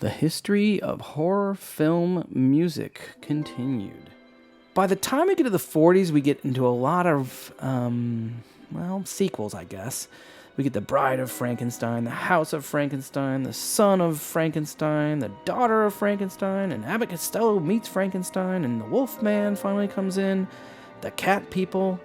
The history of horror film music continued. By the time we get to the 40s, we get into a lot of, sequels, I guess. We get the Bride of Frankenstein, the House of Frankenstein, the Son of Frankenstein, the Daughter of Frankenstein, and Abbott Costello meets Frankenstein, and the Wolfman finally comes in, the Cat People,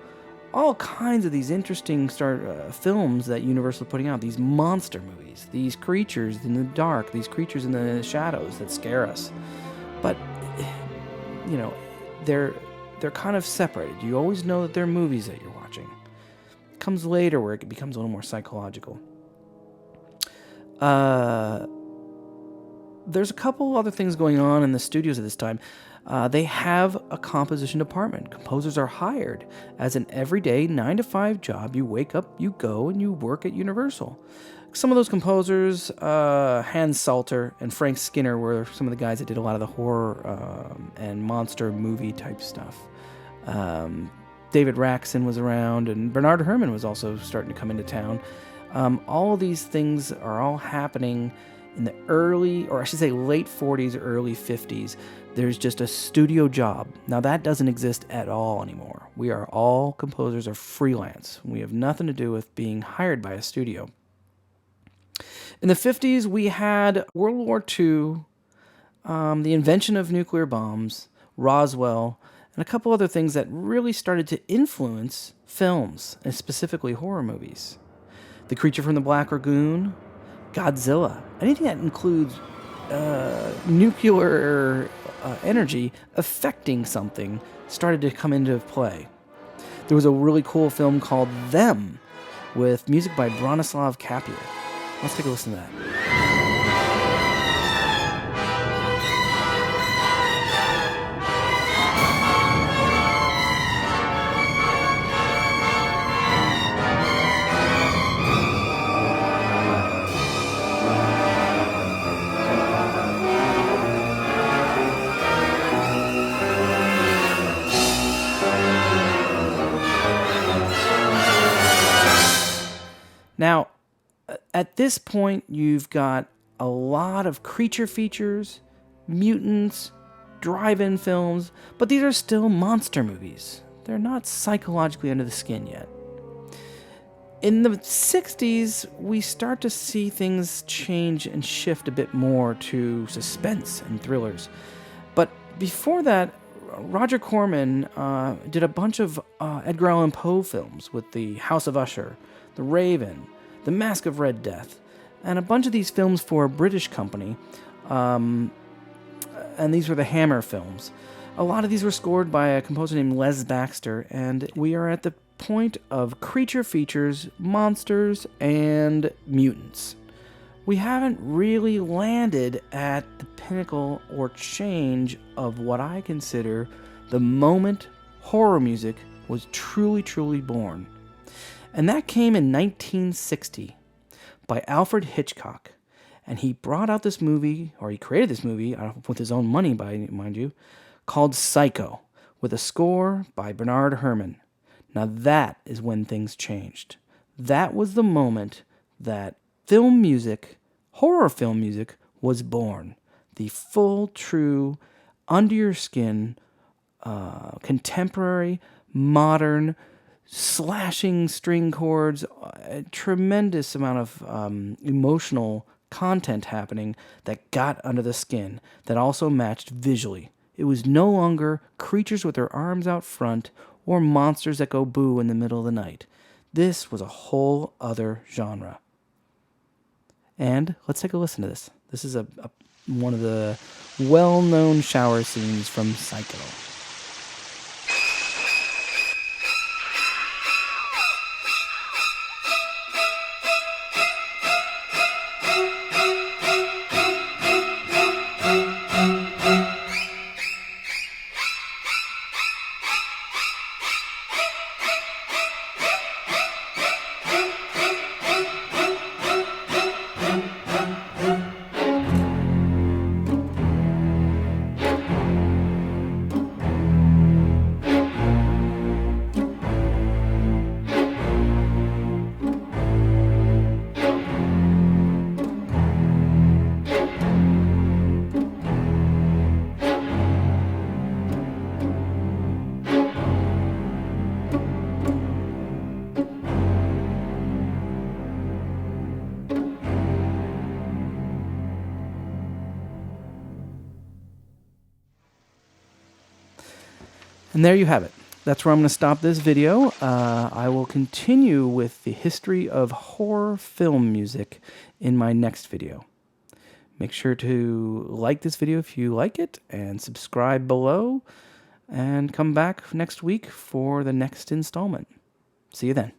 all kinds of these interesting films that Universal is putting out, these monster movies, these creatures in the dark, these creatures in the shadows that scare us. But, they're kind of separated. You always know that they're movies that you're watching. It comes later where it becomes a little more psychological. There's a couple other things going on in the studios at this time. They have a composition department. Composers are hired as an everyday 9-to-5 job. You wake up, you go, and you work at Universal. Some of those composers, Hans Salter and Frank Skinner, were some of the guys that did a lot of the horror and monster movie type stuff. David Raksin was around, and Bernard Herrmann was also starting to come into town. All of these things are all happening in the late 40s, early 50s. There's just a studio job. Now that doesn't exist at all anymore. All composers are freelance. We have nothing to do with being hired by a studio. In the 50s, we had World War II, the invention of nuclear bombs, Roswell, and a couple other things that really started to influence films, and specifically horror movies. The Creature from the Black Lagoon, Godzilla, anything that includes nuclear energy affecting something started to come into play. There was a really cool film called Them with music by Bronislaw Kapier. Let's take a listen to that. Now, at this point, you've got a lot of creature features, mutants, drive-in films, but these are still monster movies. They're not psychologically under the skin yet. In the 60s, we start to see things change and shift a bit more to suspense and thrillers. But before that, Roger Corman did a bunch of Edgar Allan Poe films with The House of Usher, The Raven, The Mask of Red Death, and a bunch of these films for a British company, and these were the Hammer films. A lot of these were scored by a composer named Les Baxter, and we are at the point of creature features, monsters, and mutants. We haven't really landed at the pinnacle or change of what I consider the moment horror music was truly, truly born. And that came in 1960 by Alfred Hitchcock. And he brought out this movie, or he created this movie, with his own money, mind you, called Psycho, with a score by Bernard Herrmann. Now that is when things changed. That was the moment that film music, horror film music, was born. The full, true, under-your-skin, contemporary, modern, slashing string chords, a tremendous amount of emotional content happening that got under the skin, that also matched visually. It was no longer creatures with their arms out front or monsters that go boo in the middle of the night. This was a whole other genre. And let's take a listen to this. This is one of the well-known shower scenes from Psycho. And there you have it. That's where I'm going to stop this video. I will continue with the history of horror film music in my next video. Make sure to like this video if you like it, and subscribe below, and come back next week for the next installment. See you then.